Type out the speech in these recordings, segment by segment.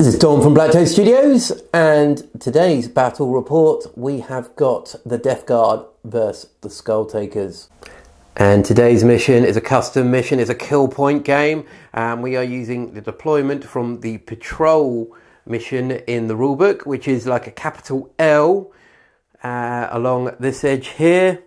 This is Tom from BlackToad Studios, and today's battle report we have got the Death Guard versus the Skull Takers. And today's mission is a custom mission, it's a kill point game, and we are using the deployment from the patrol mission in the rulebook, which is like a capital L along this edge here,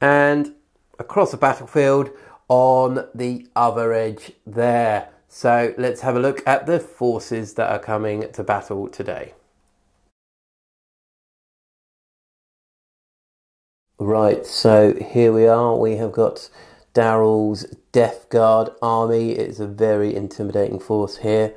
and across the battlefield on the other edge there. So let's have a look at the forces that are coming to battle today. Right, so here we are. We have got Daryl's Death Guard army. It's a very intimidating force here.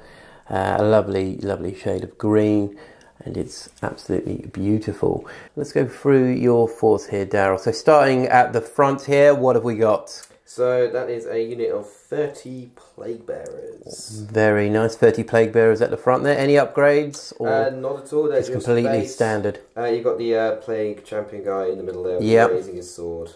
A lovely, lovely shade of green, and it's absolutely beautiful. Let's go through your force here, Daryl. So starting at the front here, what have we got? So that is a unit of 30 Plague Bearers. Very nice, 30 Plague Bearers at the front there. Any upgrades? Or not at all, they're just completely base. Standard. You've got the Plague Champion guy in the middle there, raising his sword.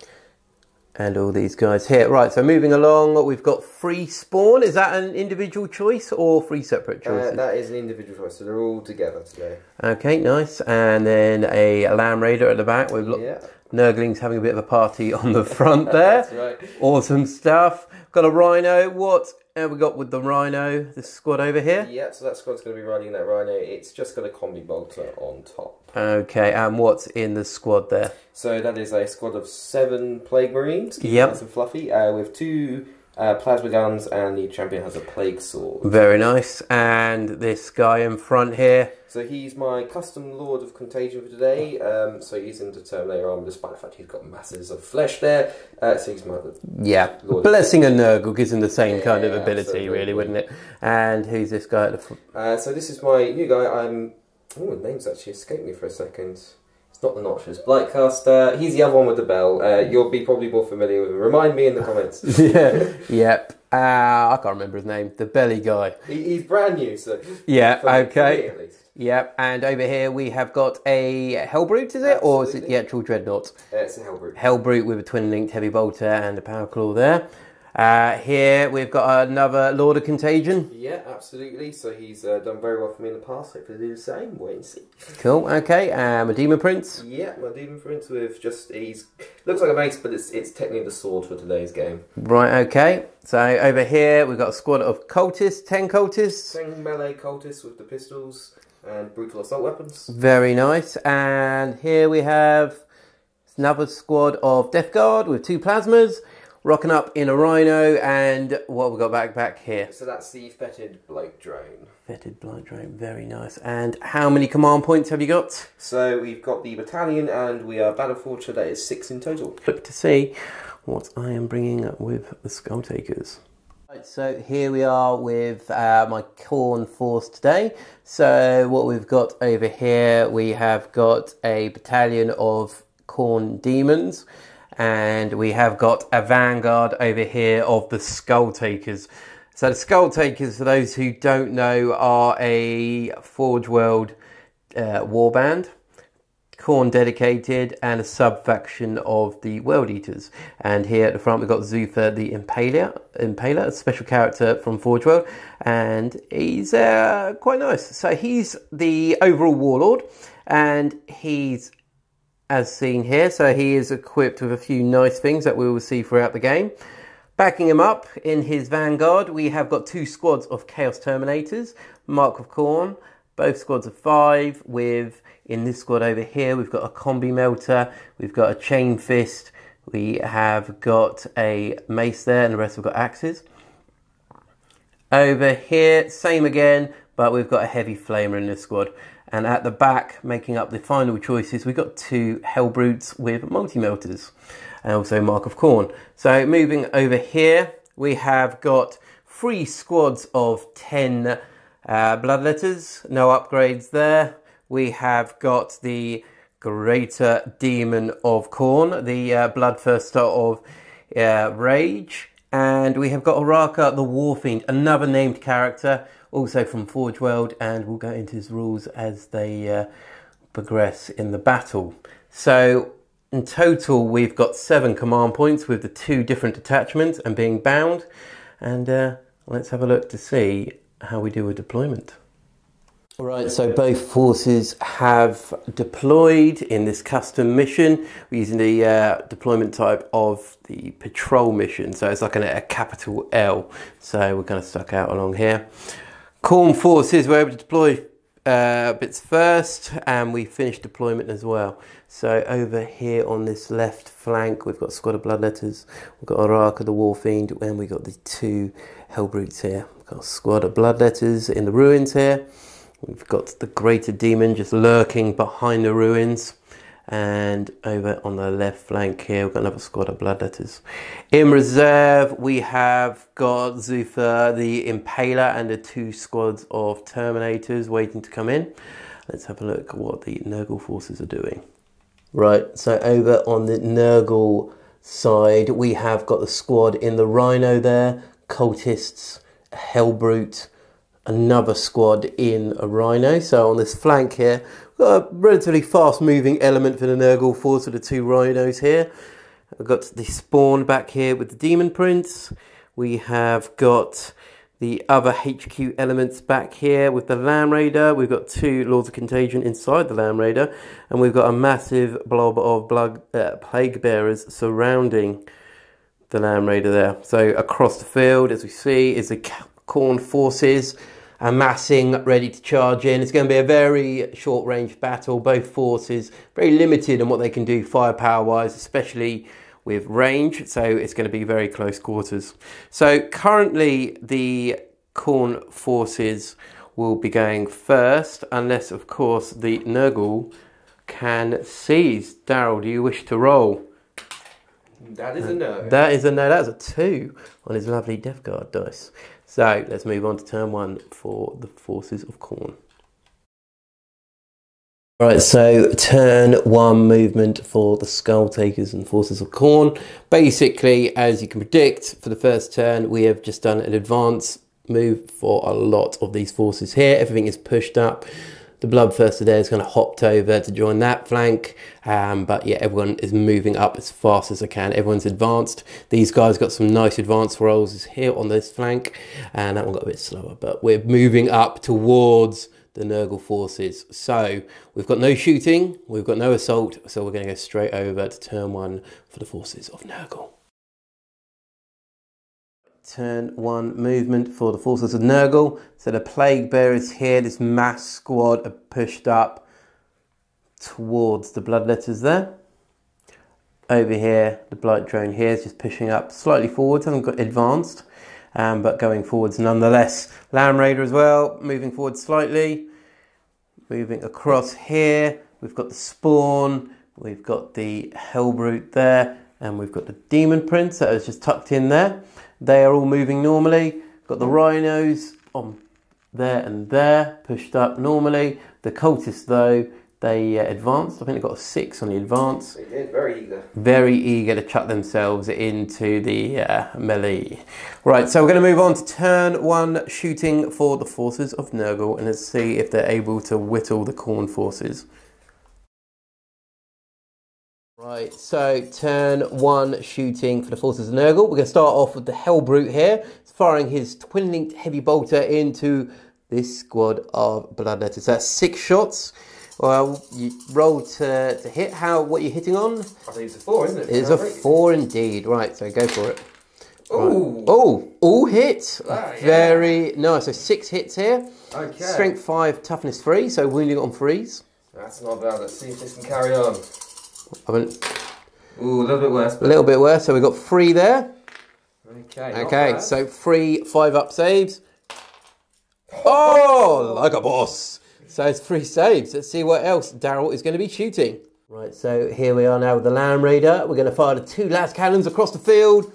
And all these guys here. Right, so moving along, we've got free spawn. Is that an individual choice or three separate choices? That is an individual choice, so they're all together today. Okay, nice. And then a Lamb Raider at the back. We've got Nurglings having a bit of a party on the front there. That's right. Awesome stuff. Got a Rhino. What have we got with the Rhino? This squad over here? Yeah, so that squad's going to be riding that Rhino. It's just got a combi bolter on top. Okay, and what's in the squad there? So that is a squad of 7 Plague Marines. Nice and fluffy, with 2 plasma guns, and the champion has a Plague Sword. Very nice. And this guy in front here? So he's my custom Lord of Contagion for today. So he's into Terminator armor, despite the fact he's got masses of flesh there. So he's my Lord Blessing a Nurgle gives him the same kind of ability, really, wouldn't it? And who's this guy at the front? So this is my new guy. Oh, the name's actually escaped me for a second. It's not the Notches. Blightcaster. He's the other one with the bell. You'll be probably more familiar with him. Remind me in the comments. Yep. I can't remember his name. The belly guy. He's brand new, so... Yeah, okay. Me, at least. Yep, and over here we have got a Hellbrute, is it? Absolutely. Or is it the actual Dreadnought? It's a Hellbrute. Hellbrute with a twin-linked heavy bolter and a power claw there. Here we've got another Lord of Contagion. Yeah, absolutely. So he's done very well for me in the past. Hopefully do the same. Wait and see. Cool. Okay. My Demon Prince. Yeah, my Demon Prince with he's looks like a mace, but it's technically the sword for today's game. Right. Okay. So over here we've got a squad of cultists, 10 cultists. 10 melee cultists with the pistols and brutal assault weapons. Very nice. And here we have another squad of Death Guard with 2 plasmas. Rocking up in a Rhino, and what have we got back here? So that's the Fetid Blight Drone. Fetid Blight Drone, very nice. And how many command points have you got? So we've got the battalion, and we are Battleforged, so that is 6 in total. Look to see what I am bringing with the Skull Takers. Right, so here we are with my Khorne force today. So what we've got over here, we have got a battalion of Khorne demons. And we have got a vanguard over here of the Skull Takers. So the Skull Takers, for those who don't know, are a Forge World warband, Khorne dedicated, and a sub-faction of the World Eaters. And here at the front we've got Zhufors the Impaler, a special character from Forge World, and he's quite nice. So he's the overall warlord, and he's as seen here, so he is equipped with a few nice things that we will see throughout the game. Backing him up in his vanguard, we have got 2 squads of Chaos Terminators, Mark of Khorne, both squads of 5, with, in this squad over here, we've got a Combi Melter, we've got a Chain Fist, we have got a Mace there, and the rest have got axes. Over here, same again, but we've got a Heavy Flamer in this squad. And at the back, making up the final choices, we've got 2 Hellbrutes with multi-melters, and also Mark of Khorne. So moving over here, we have got 3 squads of 10 Bloodletters, no upgrades there. We have got the Greater Demon of Khorne, the Bloodthirster of Rage, and we have got Oraka the Warfiend, another named character, also from Forge World, and we'll go into his rules as they progress in the battle. So in total we've got 7 command points with the 2 different detachments and being bound, and let's have a look to see how we do with deployment. Alright, so both forces have deployed in this custom mission. We're using the deployment type of the patrol mission, so it's like a capital L. So we're kind of stuck out along here. Khorne forces were able to deploy bits first, and we finished deployment as well. So over here on this left flank, we've got Squad of Bloodletters, we've got Araka the Warfiend, and we've got the 2 Hellbrutes here. We've got a Squad of Bloodletters in the ruins here. We've got the Greater Demon just lurking behind the ruins. And over on the left flank here, we've got another Squad of Bloodletters. In reserve, we have got Zhufors the Impaler and the 2 squads of Terminators waiting to come in. Let's have a look at what the Nurgle forces are doing. Right, so over on the Nurgle side, we have got the squad in the Rhino there, Cultists, Hellbrute, another squad in a Rhino. So on this flank here, we've got a relatively fast moving element for the Nurgle force with the 2 Rhinos here. We've got the Spawn back here with the Demon Prince. We have got the other HQ elements back here with the Land Raider. We've got 2 Lords of Contagion inside the Land Raider, and we've got a massive blob of Plague Bearers surrounding the Land Raider there. So across the field, as we see, is the Khorne forces amassing, ready to charge in. It's going to be a very short range battle. Both forces very limited on what they can do firepower wise, especially with range, so it's going to be very close quarters. So currently the Khorne forces will be going first, unless of course the Nurgle can seize. Daryl, do you wish to roll? That is a no. That is a no. That's a 2 on his lovely Death Guard dice. So let's move on to turn 1 for the forces of Khorne. Right, so turn 1 movement for the Skull Takers and forces of Khorne. Basically, as you can predict, for the first turn, we have just done an advance move for a lot of these forces here. Everything is pushed up. The Bloodthirster there is kind of hopped over to join that flank. But yeah, everyone is moving up as fast as they can. Everyone's advanced. These guys got some nice advanced rolls here on this flank. And that one got a bit slower. But we're moving up towards the Nurgle forces. So we've got no shooting. We've got no assault. So we're going to go straight over to turn 1 for the forces of Nurgle. Turn 1 movement for the forces of Nurgle. So the Plague Bearers here, this mass squad are pushed up towards the Bloodletters there. Over here, the Blight Drone here is just pushing up slightly forwards, hasn't got advanced, but going forwards nonetheless. Land Raider as well, moving forward slightly. Moving across here, we've got the Spawn, we've got the Hellbrute there, and we've got the Demon Prince that is just tucked in there. They are all moving normally. Got the Rhinos on there and there, pushed up normally. The Cultists though, they advanced. I think they got a 6 on the advance. They did, very eager. Very eager to chuck themselves into the melee. Right, so we're going to move on to turn 1 shooting for the forces of Nurgle, and let's see if they're able to whittle the Khorne forces. Right, so turn 1 shooting for the forces of Nurgle. We're going to start off with the Hellbrute here. He's firing his twin-linked heavy bolter into this squad of Bloodletters. So that's 6 shots. Well, you roll to hit. What are you hitting on? I think it's a 4, isn't it? It's a 4 indeed. Right, so go for it. Ooh. Right. Oh, all hits. Ah, yeah. Very nice. So 6 hits here. Okay. Strength 5, toughness 3. So wounding on 3s. That's not bad. Let's see if this can carry on. Ooh, a little bit worse. A little bit worse. So we've got 3 there. Okay. Okay, so 3 5-up saves. Oh, like a boss. So it's 3 saves. Let's see what else Daryl is going to be shooting. Right, so here we are now with the Land Raider. We're going to fire the 2 las cannons across the field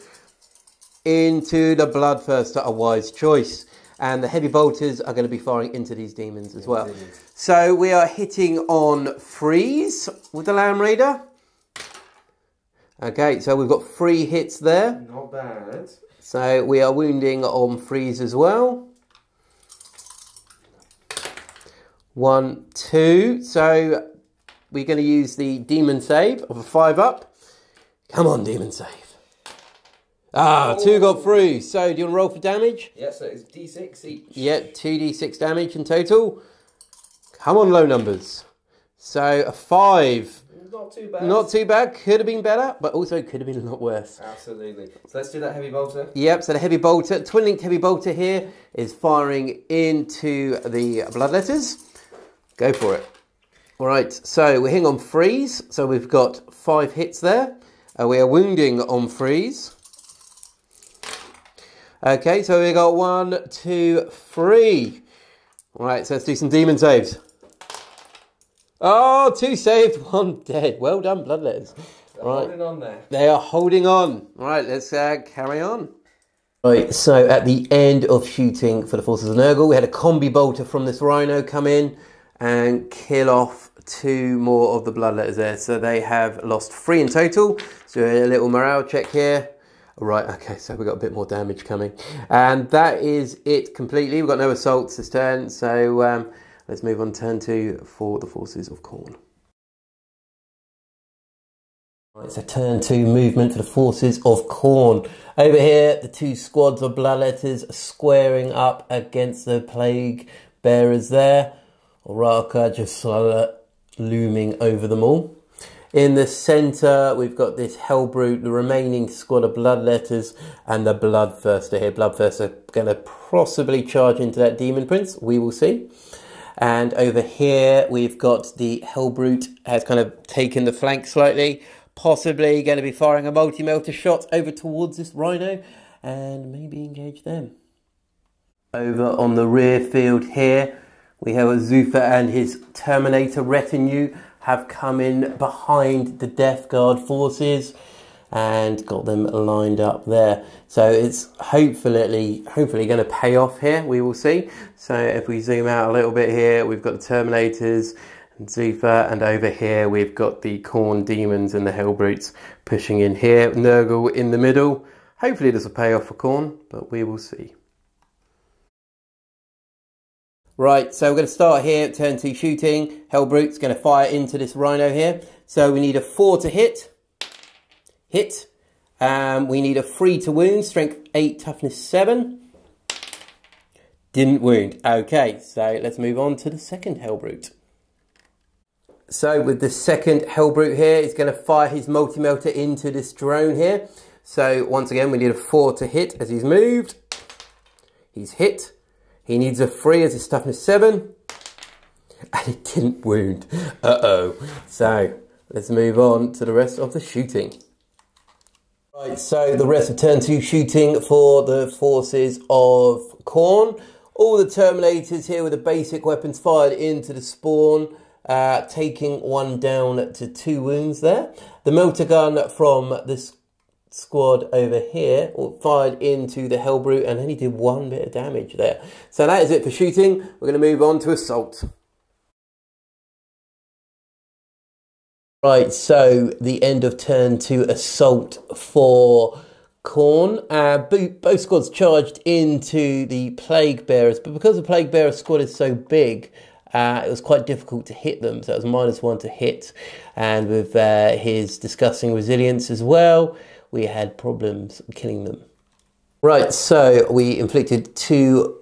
into the Bloodthirster, a wise choice. And the heavy bolters are going to be firing into these demons as well. So we are hitting on 3s with the Land Raider. Okay, so we've got 3 hits there. Not bad. So we are wounding on 3s as well. 1, 2. So we're going to use the demon save of a 5-up. Come on, demon save. Ah, 2 got through. So, do you want to roll for damage? Yeah, so it's D6 each. Yeah, 2d6 damage in total. Come on, low numbers. So, a 5. Not too bad. Not too bad. Could have been better, but also could have been a lot worse. Absolutely. So let's do that heavy bolter. Yep, so the heavy bolter, twin-linked heavy bolter here is firing into the bloodletters. Go for it. All right, so we're hitting on freeze. So we've got 5 hits there. We are wounding on freeze. Okay, so we got 1, 2, 3. All right, so let's do some demon saves. Oh, 2 saved, 1 dead. Well done, bloodletters. They're holding on there. They are holding on. All right, let's carry on. Right, so at the end of shooting for the forces of Nurgle, we had a combi bolter from this rhino come in and kill off 2 more of the bloodletters there. So they have lost 3 in total. So a little morale check here. Right, okay, so we've got a bit more damage coming. And that is it completely. We've got no assaults this turn, so let's move on to turn 2 for the forces of Khorne. Right, so turn 2 movement for the forces of Khorne. Over here, the 2 squads of bloodletters squaring up against the plague bearers there. Oraka just looming over them all. In the centre, we've got this Hellbrute, the remaining squad of bloodletters, and the Bloodthirster here. Bloodthirster going to possibly charge into that Demon Prince. We will see. And over here, we've got the Hellbrute has kind of taken the flank slightly. Possibly going to be firing a multi-melter shot over towards this Rhino and maybe engage them. Over on the rear field here, we have a Zhufor and his Terminator retinue have come in behind the Death Guard forces and got them lined up there. So it's hopefully going to pay off here. We will see. So if we zoom out a little bit here, we've got the Terminators and Zhufor, and over here we've got the Khorne Demons and the Hellbrutes pushing in here. Nurgle in the middle. Hopefully this will pay off for Khorne, but we will see. Right, so we're going to start here, turn 2 shooting. Hellbrute's going to fire into this Rhino here. So we need a 4 to hit. Hit. We need a 3 to wound, strength 8, toughness 7. Didn't wound. Okay, so let's move on to the second Hellbrute. So with the second Hellbrute here, he's going to fire his multi-melter into this drone here. So once again, we need a 4 to hit as he's moved. He's hit. He needs a 3 as his toughness 7. And it didn't wound. Uh-oh. So let's move on to the rest of the shooting. Right, so the rest of turn 2 shooting for the forces of Khorne. All the Terminators here with the basic weapons fired into the spawn. Taking 1 down to 2 wounds there. The melter gun from this squad over here fired into the Hellbrute and only did 1 bit of damage there. So that is it for shooting. We're going to move on to assault. Right, so the end of turn 2 assault for Khorne. Both squads charged into the Plague Bearers, but because the Plague Bearer squad is so big, it was quite difficult to hit them. So it was -1 to hit, and with his disgusting resilience as well, we had problems killing them. Right, so we inflicted 2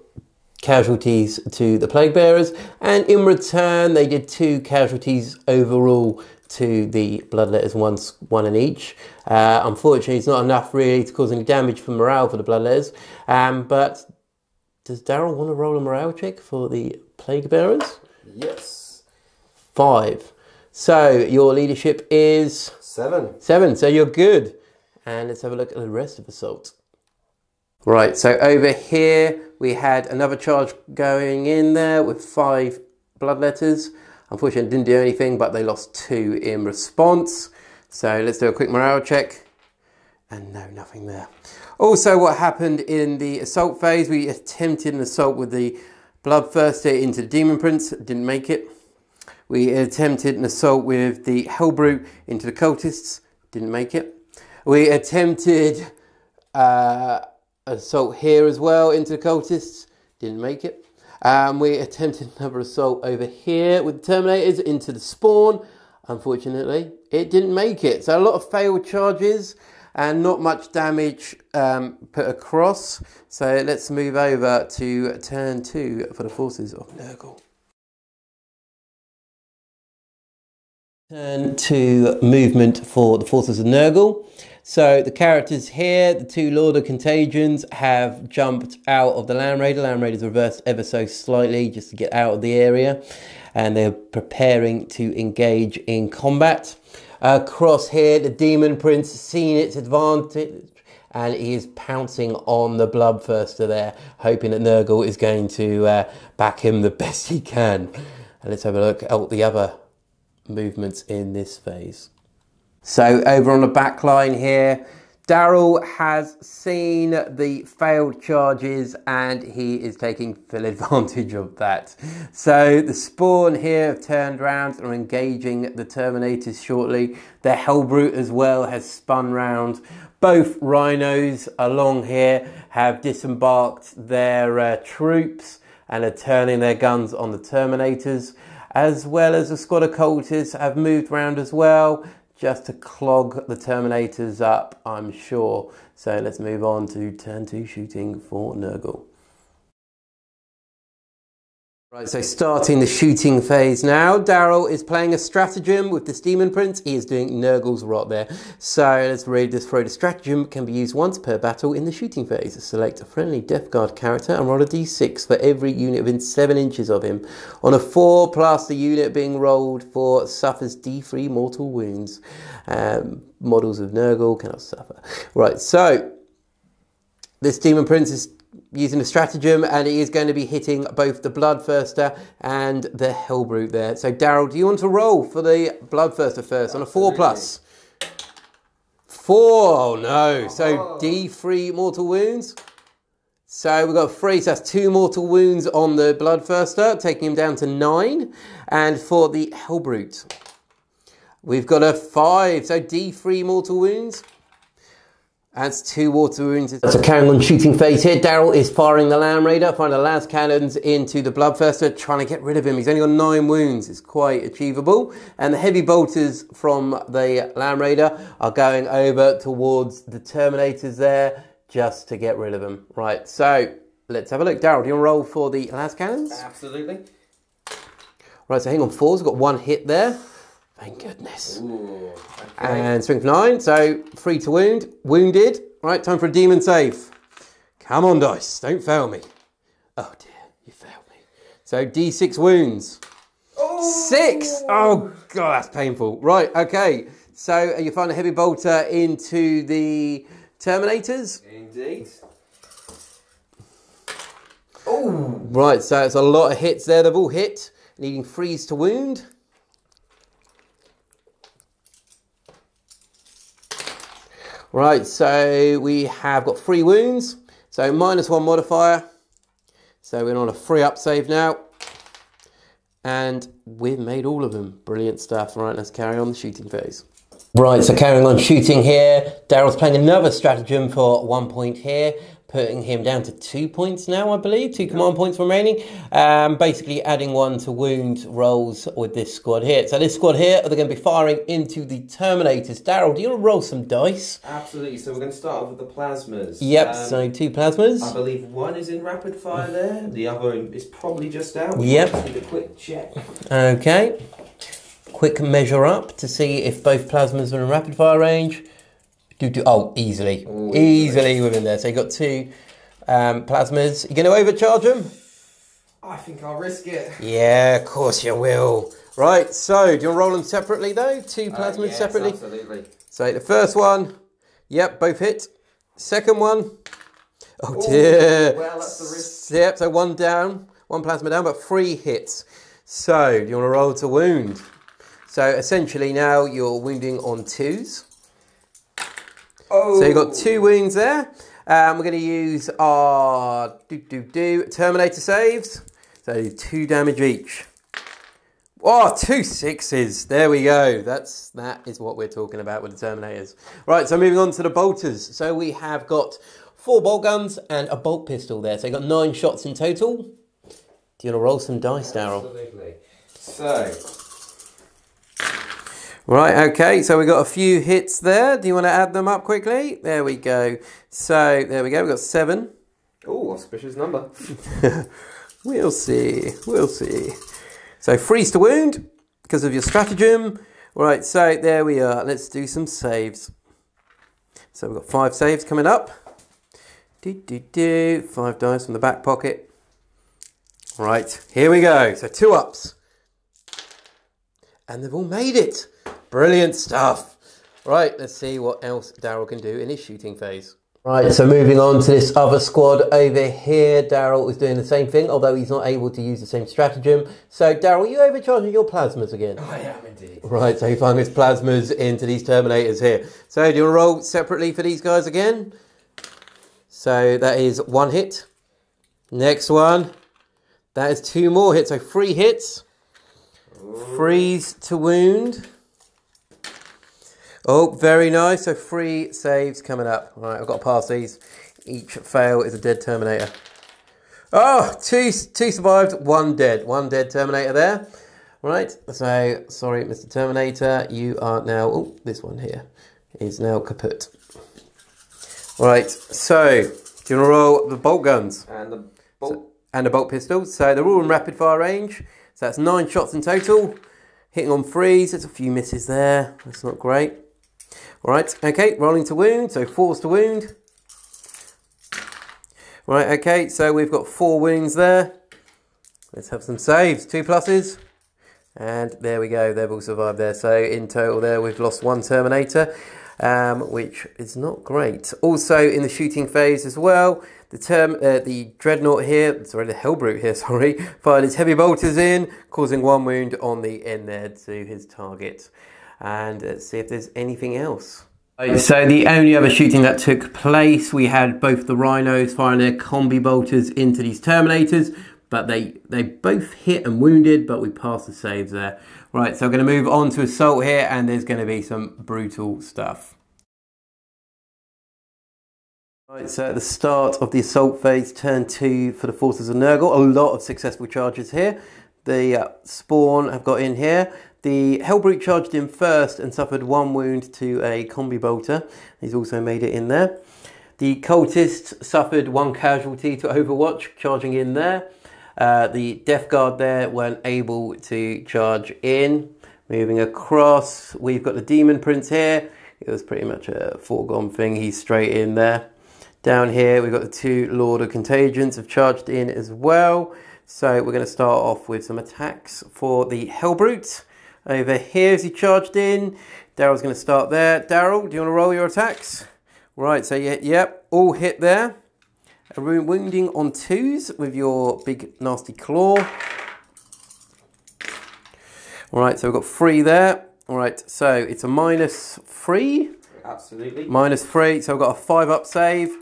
casualties to the Plague Bearers, and in return they did 2 casualties overall to the Bloodletters, one in each. Unfortunately, it's not enough really to cause any damage for morale for the Bloodletters, but does Daryl want to roll a morale check for the Plague Bearers? Yes. 5. So your leadership is 7. 7, so you're good. And let's have a look at the rest of Assault. Right, so over here we had another charge going in there with 5 Bloodletters. Unfortunately, it didn't do anything, but they lost 2 in response. So let's do a quick morale check. And no, nothing there. Also, what happened in the assault phase, we attempted an assault with the Bloodthirster into the Demon Prince, didn't make it. We attempted an assault with the Hellbrute into the Cultists, didn't make it. We attempted assault here as well into the Cultists, didn't make it. We attempted another assault over here with the Terminators into the spawn. Unfortunately, it didn't make it. So a lot of failed charges. and not much damage put across. So let's move over to turn 2 for the forces of Nurgle. Turn 2 movement for the forces of Nurgle. So the characters here, the 2 Lord of Contagions, have jumped out of the Land Raider. Land Raider's reversed ever so slightly just to get out of the area. And they're preparing to engage in combat. Across here, the Demon Prince has seen its advantage and he is pouncing on the Bloodthirster there, hoping that Nurgle is going to back him the best he can. And let's have a look at the other movements in this phase. So over on the back line here, Daryl has seen the failed charges and he is taking full advantage of that. So the Spawn here have turned around and are engaging the Terminators shortly. The Hellbrute as well has spun round. Both Rhinos along here have disembarked their troops and are turning their guns on the Terminators, as well as a squad of Cultists have moved round as well, just to clog the Terminators up, I'm sure. So let's move on to turn 2 shooting for Nurgle. Right, so starting the shooting phase now. Daryl is playing a stratagem with this Demon Prince. He is doing Nurgle's rot there. So let's read this through. The stratagem can be used once per battle in the shooting phase. Select a friendly Death Guard character and roll a d6 for every unit within 7 inches of him. On a 4 plus, the unit being rolled for suffers d3 mortal wounds. Models of Nurgle cannot suffer. Right, so this Demon Prince is using a stratagem and he is going to be hitting both the Bloodthirster and the Hellbrute there. So Daryl, do you want to roll for the Bloodthirster first on a 4 plus? 4, oh no. So D3 mortal wounds. So we've got 3, so that's 2 mortal wounds on the Bloodthirster, taking him down to 9. And for the Hellbrute, we've got a 5, so D3 mortal wounds. That's 2 water wounds. So carrying on shooting phase here, Daryl is firing the Land Raider, firing the las cannons into the Bloodthirster, trying to get rid of him. He's only got 9 wounds, it's quite achievable. And the heavy bolters from the Land Raider are going over towards the Terminators there, just to get rid of them. Right, so let's have a look. Daryl, do you want to roll for the las cannons? Absolutely. Right, so hang on, 4's got 1 hit there. Thank goodness. Ooh, okay. And strength 9, so 3 to wound. Wounded. Right, time for a demon save. Come on, dice, don't fail me. Oh dear, you failed me. So D6 wounds. Oh. 6! Oh god, that's painful. Right, okay. So you find a heavy bolter into the Terminators. Indeed. Oh! Right, so it's a lot of hits there. They've all hit. Needing 3s to wound. Right, so we have got 3 wounds, so -1 modifier. So we're on a 3-up save now. And we've made all of them. Brilliant stuff. Right, let's carry on the shooting phase. Right, so carrying on shooting here. Daryl's playing another stratagem for 1 point here, putting him down to 2 points now, I believe. 2 command points remaining. Basically adding 1 to wound rolls with this squad here. So this squad here, they're going to be firing into the Terminators. Daryl, do you want to roll some dice? Absolutely. So we're going to start off with the plasmas. Yep, so 2 plasmas. I believe 1 is in rapid fire there. The other is probably just out. Yep. Just need a quick check. Okay. Quick measure up to see if both plasmas are in rapid fire range. Oh, easily. Ooh, easily within there. So you've got 2 plasmas. You going to overcharge them? I think I'll risk it. Yeah, of course you will. Right, so do you want to roll them separately though? 2 plasmas yes, separately? Absolutely. So the first one, yep, both hit. Second one, oh dear. Well, that's the risk. Yep, so 1 down, 1 plasma down, but 3 hits. So do you want to roll to wound? So essentially now you're wounding on 2s. Oh. So you've got 2 wounds there. We're going to use our Terminator saves. So 2 damage each. Oh, 2 6s. There we go. That is what we're talking about with the Terminators. Right, so moving on to the bolters. So we have got 4 bolt guns and a bolt pistol there. So you've got 9 shots in total. Do you want to roll some dice, Daryl? Absolutely. So. Right, okay, so we got a few hits there. Do you want to add them up quickly? There we go. So, there we go, we've got 7. Oh, auspicious number. We'll see, we'll see. So, freeze to wound, because of your stratagem. Right, so there we are. Let's do some saves. So, we've got 5 saves coming up. 5 dice from the back pocket. Right, here we go. So, 2 ups. And they've all made it. Brilliant stuff. Right, let's see what else Daryl can do in his shooting phase. Right, so moving on to this other squad over here. Daryl is doing the same thing, although he's not able to use the same stratagem. So, Daryl, are you overcharging your plasmas again? I am indeed. Right, so he flung his plasmas into these Terminators here. So, do you want to roll separately for these guys again? So, that is 1 hit. Next one. That is 2 more hits, so 3 hits. Freeze to wound. Oh, very nice. So 3 saves coming up. Right, I've got to pass these. Each fail is a dead Terminator. Oh, two survived, 1 dead. 1 dead Terminator there. Right, so, sorry, Mr. Terminator, you are now... Oh, this one here is now kaput. Right, so, do you want to roll the bolt guns? And the bolt... And the bolt pistols. So they're all in rapid fire range. So that's 9 shots in total. Hitting on freeze. There's a few misses there. That's not great. Alright, okay, rolling to wound. So 4s to wound. Right, okay, so we've got 4 wounds there. Let's have some saves. 2 pluses. And there we go. They've all survived there. So in total there we've lost 1 Terminator. Which is not great. Also in the shooting phase as well, the Dreadnought here, sorry, the Hellbrute here, sorry, fired his heavy bolters in, causing 1 wound on the end there to his target. And let's see if there's anything else. So the only other shooting that took place, we had both the Rhinos firing their combi bolters into these Terminators, but they both hit and wounded, but we passed the saves there. Right, so we're going to move on to Assault here, and there's going to be some brutal stuff. Right, so at the start of the Assault phase, turn 2 for the Forces of Nurgle. A lot of successful charges here. The Spawn have got in here. The Hellbrute charged in first and suffered 1 wound to a combi bolter. He's also made it in there. The Cultists suffered 1 casualty to Overwatch, charging in there. The Death Guard there weren't able to charge in. Moving across, we've got the Demon Prince here. It was pretty much a foregone thing. He's straight in there. Down here, we've got the 2 Lord of Contagions have charged in as well. So we're going to start off with some attacks for the Hellbrute. Over here, as he charged in, Daryl's going to start there. Daryl, do you want to roll your attacks? Right, so yep, all hit there. A wounding on 2s with your big nasty claw. Alright, so we've got 3 there. Alright, so it's a -3. Absolutely. -3, so we've got a 5-up save.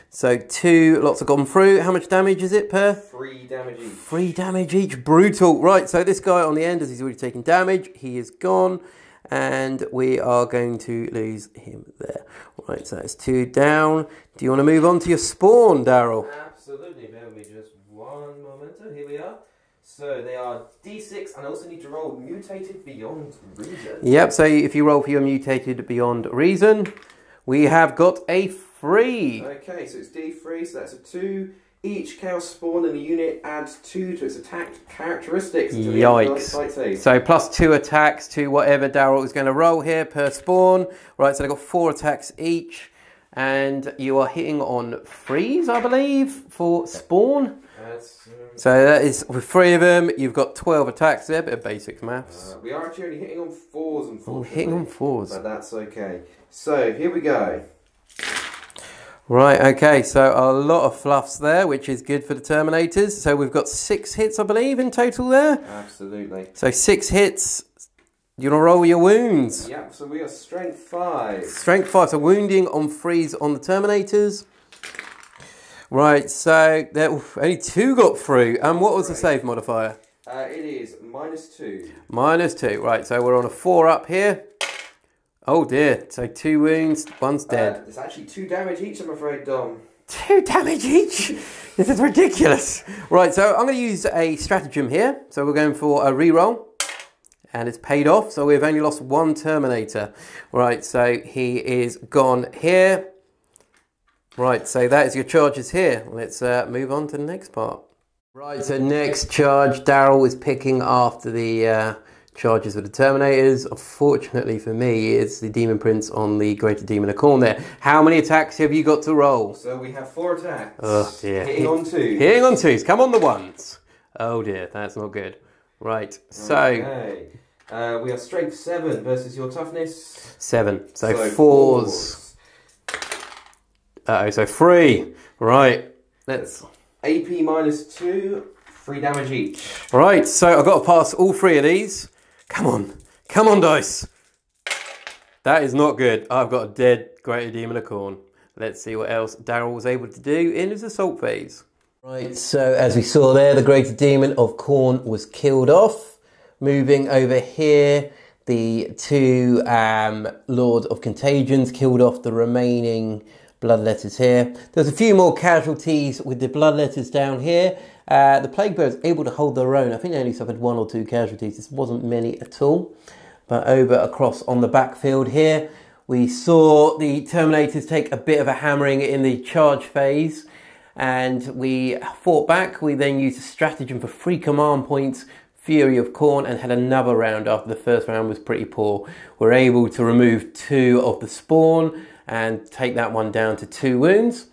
So 2 lots have gone through. How much damage is it per? 3 damage each. 3 damage each. Brutal. Right, so this guy on the end, as he's already taken damage, he is gone. And we are going to lose him there. Right, so that's 2 down. Do you want to move on to your Spawn, Daryl? Absolutely. Bear with me just one momento. Here we are. So they are D6, and I also need to roll Mutated Beyond Reason. Yep, so if you roll for your Mutated Beyond Reason, we have got a 3. Okay, so it's D3, so that's a 2. Each Chaos Spawn in the unit adds 2 to its attack characteristics. Yikes. So +2 attacks to whatever Daryl is going to roll here per Spawn. Right, so they've got 4 attacks each. And you are hitting on freeze, I believe, for Spawn. So that is, with 3 of them, you've got 12 attacks there, bit of basic maths. We are actually only hitting on 4s, unfortunately. Oh, hitting on 4s. But that's okay. So, here we go. Right, okay, so a lot of fluffs there, which is good for the Terminators. So we've got 6 hits, I believe, in total there. Absolutely. So 6 hits. You want to roll your wounds? Yeah, so we are Strength 5. Strength 5, so wounding on freeze on the Terminators. Right, so there, only 2 got through. And what was the save modifier? It is -2. -2, right, so we're on a 4 up here. Oh dear, so 2 wounds, 1's dead. It's actually 2 damage each, I'm afraid, Dom. 2 damage each? This is ridiculous. Right, so I'm going to use a stratagem here. So we're going for a reroll. and it's paid off. So we've only lost one Terminator. Right, so he is gone here. Right, so that is your charges here. Let's move on to the next part. Right, so next charge, Daryl is picking after the charges with the Terminators. Unfortunately for me, it's the Demon Prince on the Greater Demon of Khorne there. How many attacks have you got to roll? So we have 4 attacks. Oh dear. Hitting on 2. Hitting on 2s. Come on the ones. Oh dear, that's not good. Right, so... Okay. We are strength 7 versus your toughness 7. So 4s. Uh-oh, so 3. Right, let's... AP minus 2, 3 damage each. Right, so I've got to pass all 3 of these. Come on dice. That is not good. I've got a dead Greater Demon of Khorne. Let's see what else Daryl was able to do in his assault phase. Right, so as we saw there, the Greater Demon of Khorne was killed off. Moving over here, the 2 Lord of Contagions killed off the remaining Bloodletters here. There's a few more casualties with the Bloodletters down here. The Plague Bearers able to hold their own. I think they only suffered 1 or 2 casualties. This wasn't many at all. But over across on the backfield here, we saw the Terminators take a bit of a hammering in the charge phase. And we fought back. We then used a stratagem for 3 command points, Fury of Khorne, and had another round after the first round was pretty poor. We're able to remove 2 of the spawn and take that one down to 2 wounds.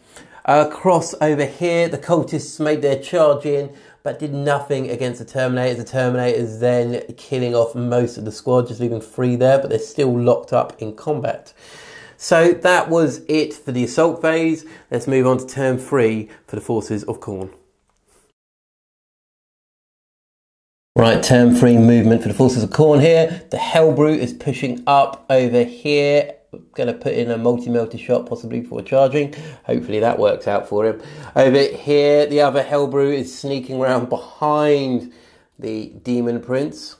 Across over here, the cultists made their charge in, but did nothing against the Terminators. The Terminators then killing off most of the squad, just leaving 3 there, but they're still locked up in combat. So that was it for the assault phase. Let's move on to turn 3 for the forces of Khorne. Right, turn 3 movement for the forces of Khorne here. The Hellbrute is pushing up over here. Going to put in a multi-melter shot possibly before charging. Hopefully that works out for him. Over here, the other Hellbrute is sneaking around behind the Demon Prince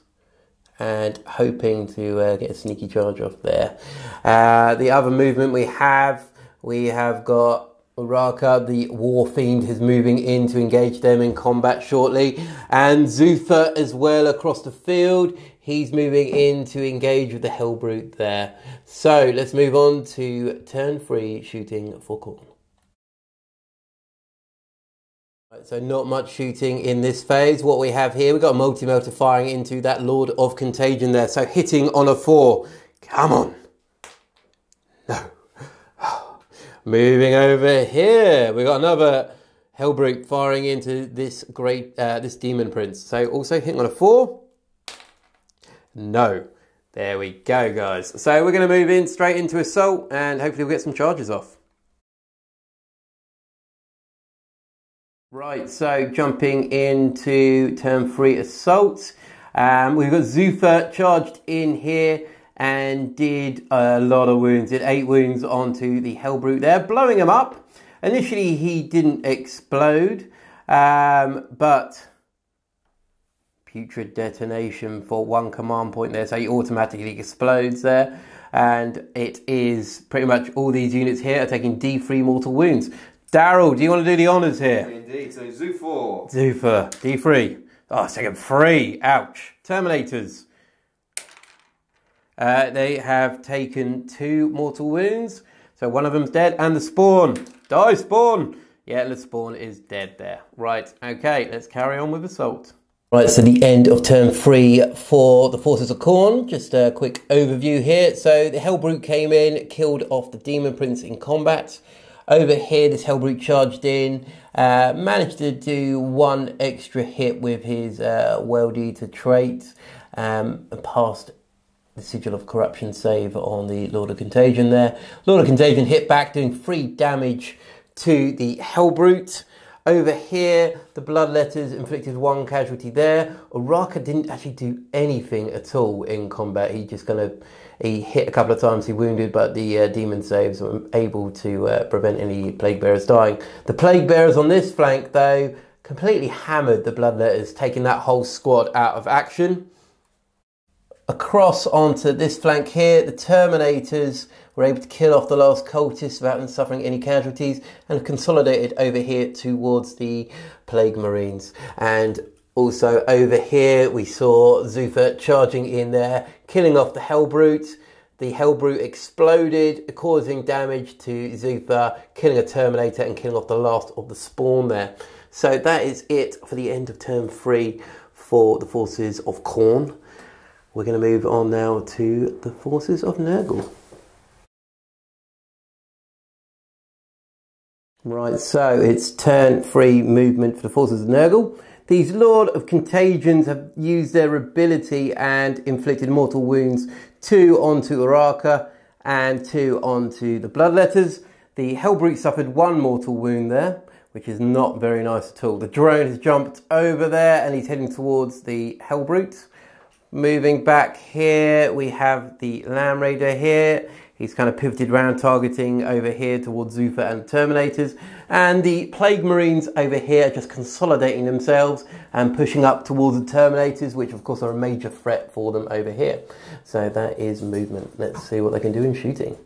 and hoping to get a sneaky charge off there. The other movement we have got Uraka, the War Fiend, is moving in to engage them in combat shortly. And Zhufors as well across the field. He's moving in to engage with the Hellbrute there. So let's move on to turn 3 shooting for Khorne. Right, so not much shooting in this phase. What we have here, we've got a multi-melter firing into that Lord of Contagion there. So hitting on a 4. Come on. No. Moving over here, we've got another Hellbrute firing into this this Demon Prince. So also hitting on a 4. No. There we go, guys. So we're going to move in straight into assault and hopefully we'll get some charges off. Right, so jumping into turn 3 assault. We've got Zhufors charged in here and did a lot of wounds. Did 8 wounds onto the Hellbrute there, blowing him up. Initially he didn't explode, but putrid detonation for 1 command point there, so he automatically explodes there. And it is pretty much all these units here are taking D3 mortal wounds. Daryl, do you want to do the honours here? Indeed, so Zhufors. Zhufors, D3. Oh, it's taken 3. Ouch. Terminators. They have taken 2 mortal wounds. So one of them's dead. And the spawn. Die, spawn. Yeah, the spawn is dead there. Right, okay, let's carry on with assault. Right, so the end of turn 3 for the forces of Khorne. Just a quick overview here. So the Hellbrute came in, killed off the Demon Prince in combat. Over here, this Hellbrute charged in, managed to do 1 extra hit with his Well-Eater trait, and passed the Sigil of Corruption save on the Lord of Contagion there. Lord of Contagion hit back, doing 3 damage to the Hellbrute. Over here, the Bloodletters inflicted 1 casualty there. Uraka didn't actually do anything at all in combat. He hit a couple of times, he wounded, but the demon saves were able to prevent any Plague Bearers dying. The Plague Bearers on this flank, though, completely hammered the Bloodletters, taking that whole squad out of action. Across onto this flank here, the Terminators were able to kill off the last cultists without them suffering any casualties and consolidated over here towards the Plague Marines. And Also over here we saw Zhufor charging in there, killing off the Hellbrute. The Hellbrute exploded, causing damage to Zhufor, killing a Terminator and killing off the last of the spawn there. So that is it for the end of turn 3 for the forces of Khorne. We're going to move on now to the forces of Nurgle. Right, so it's turn 3 movement for the forces of Nurgle. These Lord of Contagions have used their ability and inflicted mortal wounds 2 onto Uraka and 2 onto the Bloodletters. The Hellbrute suffered 1 mortal wound there, which is not very nice at all. The drone has jumped over there and he's heading towards the Hellbrute. Moving back here, we have the Lamb Raider here. He's kind of pivoted around, targeting over here towards Zhufor and Terminators. And the Plague Marines over here are just consolidating themselves and pushing up towards the Terminators, which of course are a major threat for them over here. So that is movement. Let's see what they can do in shooting.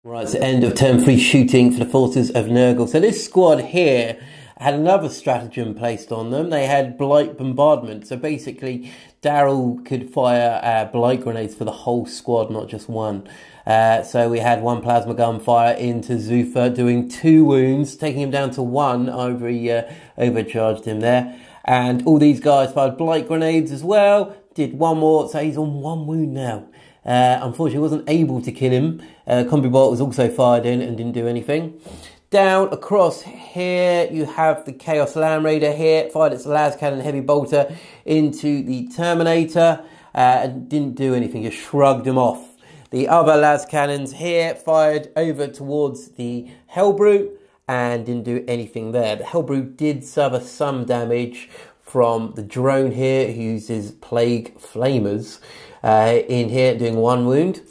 Right, so end of turn 3 shooting for the forces of Nurgle. So this squad here had another stratagem placed on them. They had Blight Bombardment. So basically, Daryl could fire blight grenades for the whole squad, not just one. So we had 1 plasma gun fire into Zhufor, doing 2 wounds, taking him down to 1 over he overcharged him there. And all these guys fired blight grenades as well. Did 1 more, so he's on 1 wound now. Unfortunately, wasn't able to kill him. Combi Bolt was also fired in and didn't do anything. Down across here, you have the Chaos Lamb Raider here. Fired its las cannon heavy bolter into the Terminator and didn't do anything, just shrugged him off. The other las cannons here fired over towards the Hellbrute and didn't do anything there. The Hellbrute did suffer some damage from the drone here, who uses Plague Flamers in here, doing 1 wound.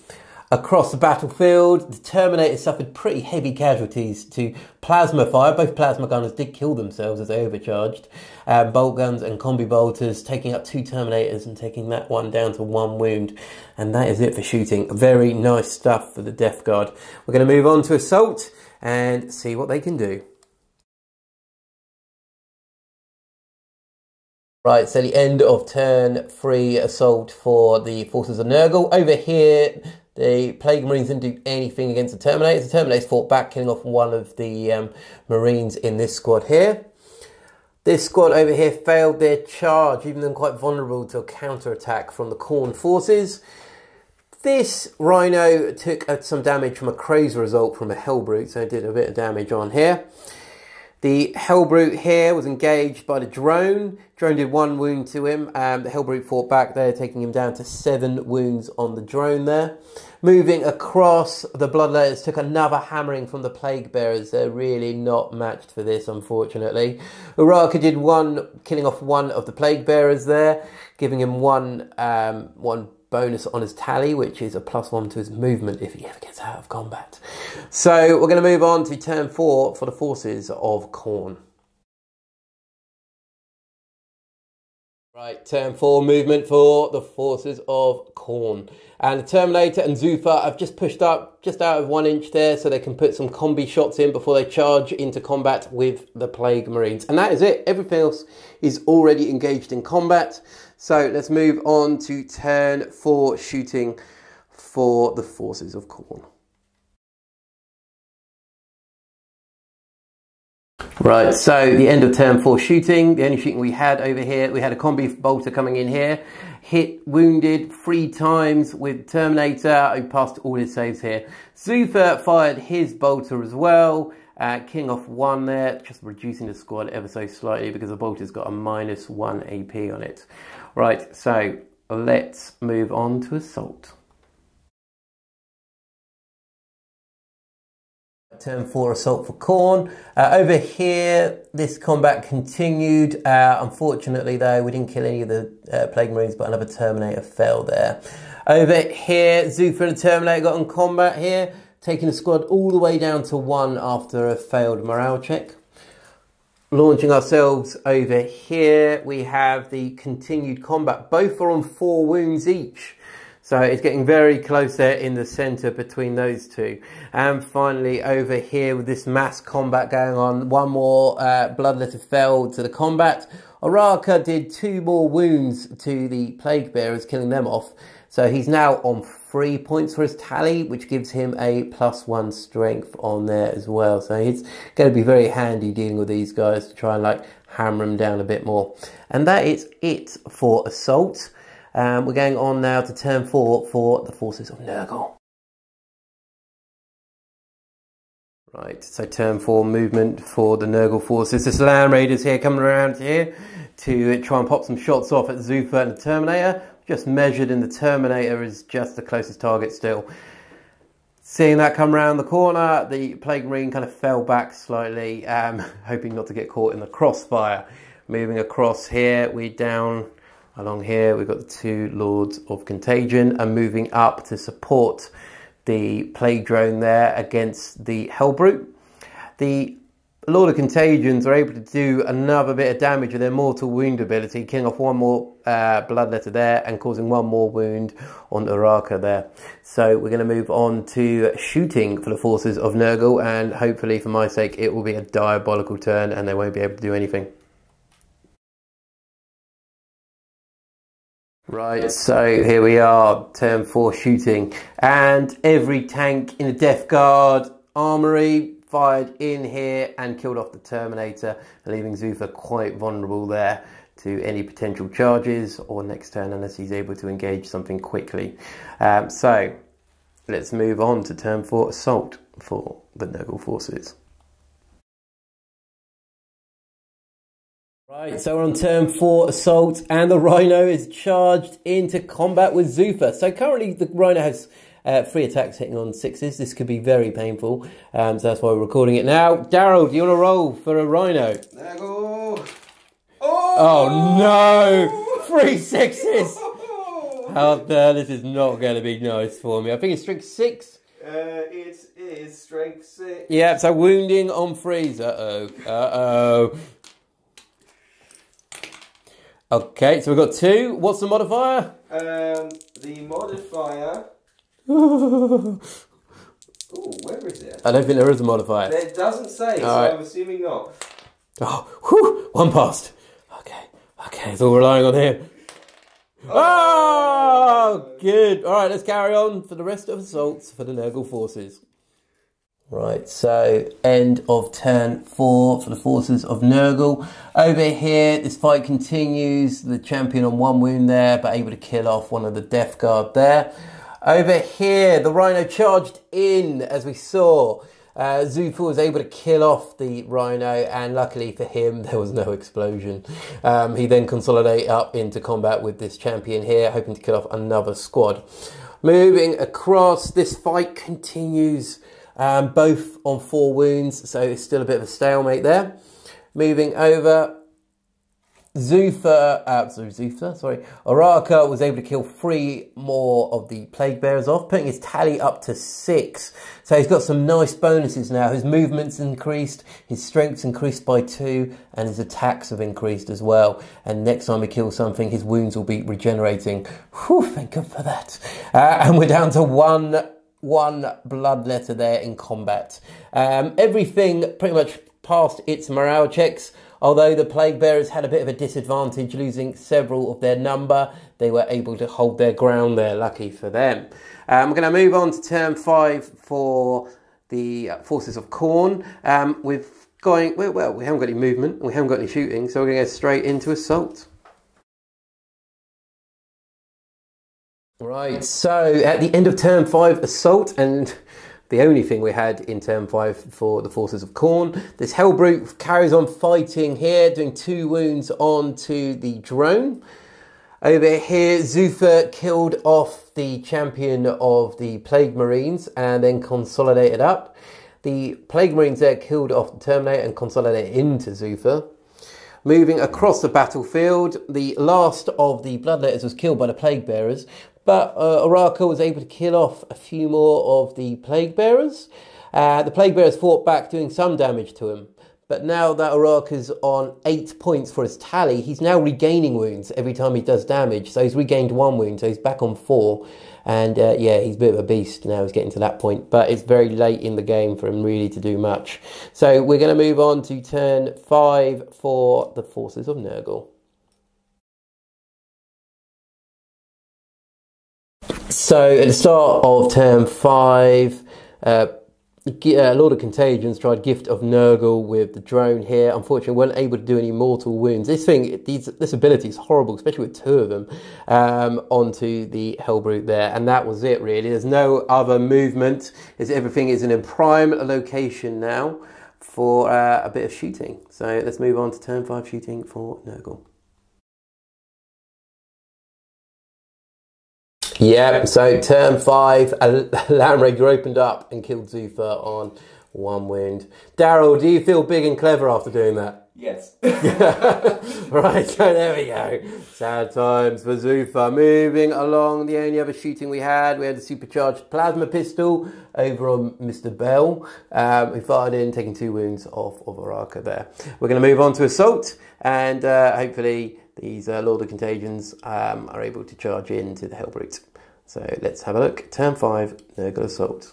Across the battlefield, the Terminator suffered pretty heavy casualties to plasma fire. Both plasma gunners did kill themselves as they overcharged. Bolt guns and combi bolters taking up 2 Terminators and taking that one down to 1 wound. And that is it for shooting. Very nice stuff for the Death Guard. We're going to move on to Assault and see what they can do. Right, so the end of turn 3 Assault for the forces of Nurgle. Over here, the Plague Marines didn't do anything against the Terminators. The Terminators fought back, killing off 1 of the Marines in this squad here. This squad over here failed their charge, leaving them quite vulnerable to a counter-attack from the Khorne forces. This Rhino took some damage from a Crazy Result from a Hellbrute, so it did a bit of damage on here. The Hellbrute here was engaged by the drone. Drone did 1 wound to him. The Hellbrute fought back there, taking him down to 7 wounds on the drone there. Moving across, the Bloodletters took another hammering from the Plague Bearers. They're really not matched for this, unfortunately. Uraka did 1, killing off 1 of the Plague Bearers there, giving him one bonus on his tally, which is a +1 to his movement if he ever gets out of combat. So we're going to move on to turn 4 for the forces of Khorne. Right, turn 4 movement for the forces of Khorne. And the Terminator and Zhufor have just pushed up just out of 1 inch there, so they can put some combi shots in before they charge into combat with the Plague Marines. And that is it. Everything else is already engaged in combat. So let's move on to turn 4 shooting for the forces of Khorne. Right, so the end of turn 4 shooting. The only shooting we had over here, we had a combi bolter coming in here. Hit, wounded 3 times with Terminator, who passed all his saves here. Zhufor fired his bolter as well, killing off 1 there, just reducing the squad ever so slightly because the bolter's got a -1 AP on it. Right, so let's move on to Assault. Turn 4 Assault for Khorne. Over here, this combat continued. Unfortunately, though, we didn't kill any of the Plague Marines, but another Terminator fell there. Over here, Zhufor and the Terminator got in combat here, taking the squad all the way down to 1 after a failed morale check. Launching ourselves over here, we have the continued combat. Both are on 4 wounds each. So it's getting very close there in the centre between those two. And finally over here with this mass combat going on, one more Bloodletter fell to the combat. Oraka did 2 more wounds to the Plague Bearers, killing them off. So he's now on 3 points for his tally, which gives him a +1 strength on there as well. So it's going to be very handy dealing with these guys to try and like hammer them down a bit more. And that is it for Assault. We're going on now to turn 4 for the forces of Nurgle. Right, so turn 4 movement for the Nurgle forces. This Land Raiders here coming around here to try and pop some shots off at Zhufor and the Terminator. Just measured, and the Terminator is just the closest target still. Seeing that come around the corner, the Plague Marine kind of fell back slightly, hoping not to get caught in the crossfire. Moving across here, we're down along here, we've got the 2 Lords of Contagion, and moving up to support the Plague Drone there against the Hellbrute. The Lord of Contagions are able to do another bit of damage with their Mortal Wound ability, killing off 1 more Bloodletter there and causing 1 more wound on Oraka there. So we're going to move on to shooting for the forces of Nurgle, and hopefully for my sake it will be a diabolical turn and they won't be able to do anything. Right, so here we are, turn 4 shooting, and every tank in the Death Guard armory fired in here and killed off the Terminator, leaving Zhufor quite vulnerable there to any potential charges or next turn unless he's able to engage something quickly. So let's move on to turn 4 Assault for the Nurgle forces. Right, so we're on turn 4 Assault, and the Rhino is charged into combat with Zhufor. So currently the Rhino has 3 attacks hitting on 6s. This could be very painful, so that's why we're recording it now. Daryl, do you want to roll for a Rhino? There I go. Oh no! 3 6s! How dare, this is not going to be nice for me. I think it's strength 6. It is strength 6. Yeah, so wounding on 3s. Uh-oh. Okay, so we've got 2. What's the modifier? The modifier... Ooh, where is it? I don't think there is a modifier. It doesn't say, so I'm assuming not. Oh, whew, 1 passed. Okay, it's all relying on him. Oh, good. All right, let's carry on for the rest of Assaults for the Nurgle forces. Right, so end of turn 4 for the forces of Nurgle. Over here, this fight continues. The champion on 1 wound there, but able to kill off one of the Death Guard there. Over here, the Rhino charged in, as we saw. Zhufor was able to kill off the Rhino, and luckily for him, there was no explosion. He then consolidated up into combat with this champion here, hoping to kill off another squad. Moving across, this fight continues. Both on 4 wounds, so it's still a bit of a stalemate there. Moving over, Oraka was able to kill 3 more of the Plague Bearers off, putting his tally up to 6. So he's got some nice bonuses now. His movement's increased, his strength's increased by 2, and his attacks have increased as well. And next time he kills something, his wounds will be regenerating. Whew, thank God for that. And we're down to 1 Bloodletter there in combat. Everything pretty much passed its morale checks, although the Plague Bearers had a bit of a disadvantage, losing several of their number. They were able to hold their ground there, lucky for them. We're going to move on to turn 5 for the forces of Khorne. We haven't got any movement, we haven't got any shooting, so we're going to go straight into Assault. Right, so at the end of turn 5 Assault, and the only thing we had in turn 5 for the forces of Khorne, this Hellbrute carries on fighting here, doing 2 wounds onto the drone. Over here, Zhufor killed off the champion of the Plague Marines and then consolidated up. The Plague Marines there killed off the Terminator and consolidated into Zhufor. Moving across the battlefield, the last of the Bloodletters was killed by the Plague Bearers, but Oraka was able to kill off a few more of the Plague Bearers. The Plague Bearers fought back, doing some damage to him, But now that Urarka's on 8 points for his tally, he's now regaining wounds every time he does damage. So he's regained 1 wound, so he's back on 4. And yeah, he's a bit of a beast now, he's getting to that point. But it's very late in the game for him really to do much. So we're going to move on to turn 5 for the forces of Nurgle. So at the start of turn 5, Lord of Contagions tried Gift of Nurgle with the drone here. Unfortunately, weren't able to do any mortal wounds. This ability is horrible, especially with 2 of them, onto the Hellbrute there. And that was it, really. There's no other movement, as everything is in a prime location now for a bit of shooting. So let's move on to turn 5 shooting for Nurgle. Yeah, so turn 5, Land Raider opened up and killed Zhufor on 1 wound. Daryl, do you feel big and clever after doing that? Yes. Right, so there we go. Sad times for Zhufor. Moving along, the only other shooting we had a supercharged plasma pistol over on Mr. Bell. We fired in, taking 2 wounds off of Urarka there. We're going to move on to Assault, and hopefully these Lord of Contagions are able to charge into the Hellbrute. So let's have a look. Turn 5, Nurgle Assault.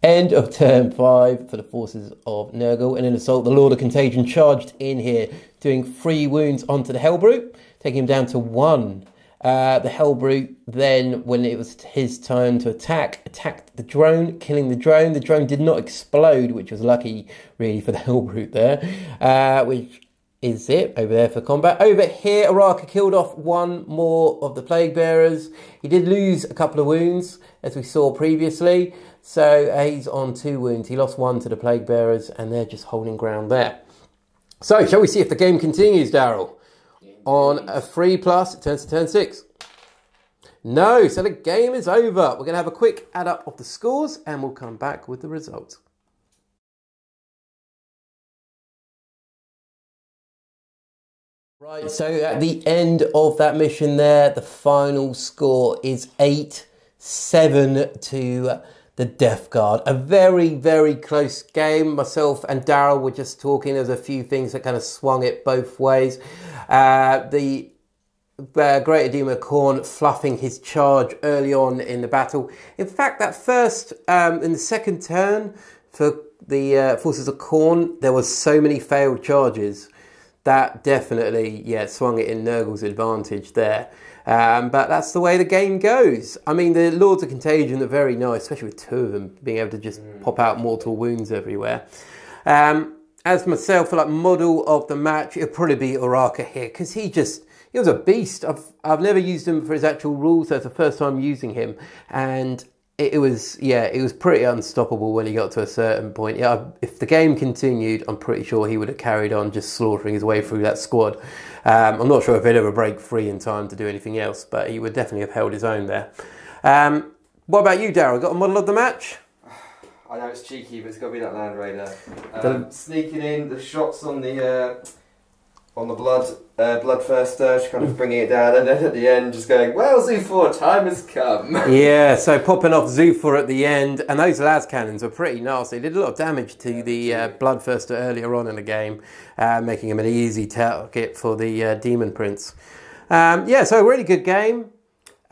End of turn 5 for the forces of Nurgle. And in Assault, the Lord of Contagion charged in here, doing 3 wounds onto the Hellbrute, taking him down to 1. The Hellbrute then, when it was his turn to attacked the drone, killing the drone. The drone did not explode, which was lucky, really, for the Hellbrute there, which is it over there for combat. Over here, Urarka killed off 1 more of the Plague Bearers. He did lose a couple of wounds, as we saw previously. So he's on 2 wounds. He lost 1 to the Plague Bearers, and they're just holding ground there. So, shall we see if the game continues, Daryl? On a 3+, it turns to turn 6. No, so the game is over. We're going to have a quick add up of the scores, and we'll come back with the result. Right, so at the end of that mission there, the final score is 8-7 to the Death Guard. A very, very close game. Myself and Daryl were just talking. There's a few things that kind of swung it both ways. The Great Edema Khorne fluffing his charge early on in the battle. In fact, that first, in the second turn for the forces of Khorne, there was so many failed charges. That definitely, yeah, swung it in Nurgle's advantage there. But that's the way the game goes. I mean, the Lords of Contagion are very nice, especially with 2 of them, being able to just pop out mortal wounds everywhere. As myself, for like model of the match, it'll probably be Urarka here, because he was a beast. I've never used him for his actual rules, so it's the first time using him. And it was pretty unstoppable when he got to a certain point. Yeah, if the game continued, I'm pretty sure he would have carried on just slaughtering his way through that squad. I'm not sure if he'd ever break free in time to do anything else, but he would definitely have held his own there. What about you, Daryl? Got a model of the match? I know it's cheeky, but it's got to be that Land Raider. Sneaking in, the shots on the bloodthirst urge, kind of bringing it down, and then at the end just going, well, Zhufor, time has come. Yeah, so popping off Zhufor at the end, and those las cannons were pretty nasty. They did a lot of damage to the bloodthirster earlier on in the game, making him an easy target for the Demon Prince. Yeah, so a really good game.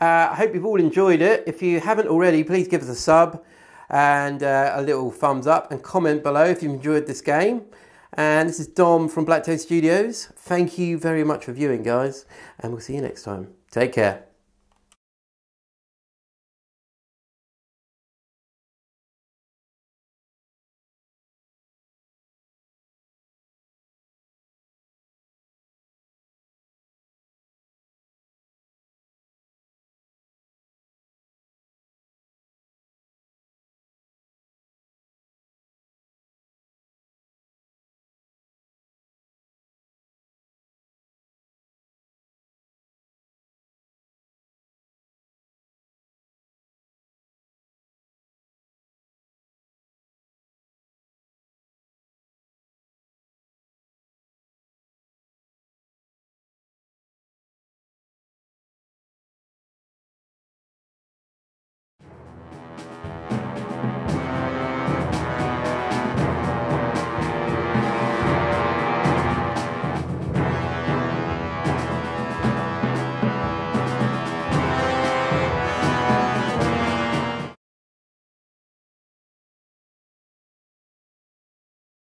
I hope you've all enjoyed it. If you haven't already, please give us a sub and a little thumbs up, and comment below if you've enjoyed this game. And this is Dom from BlackToad Studios. Thank you very much for viewing, guys, and we'll see you next time. Take care.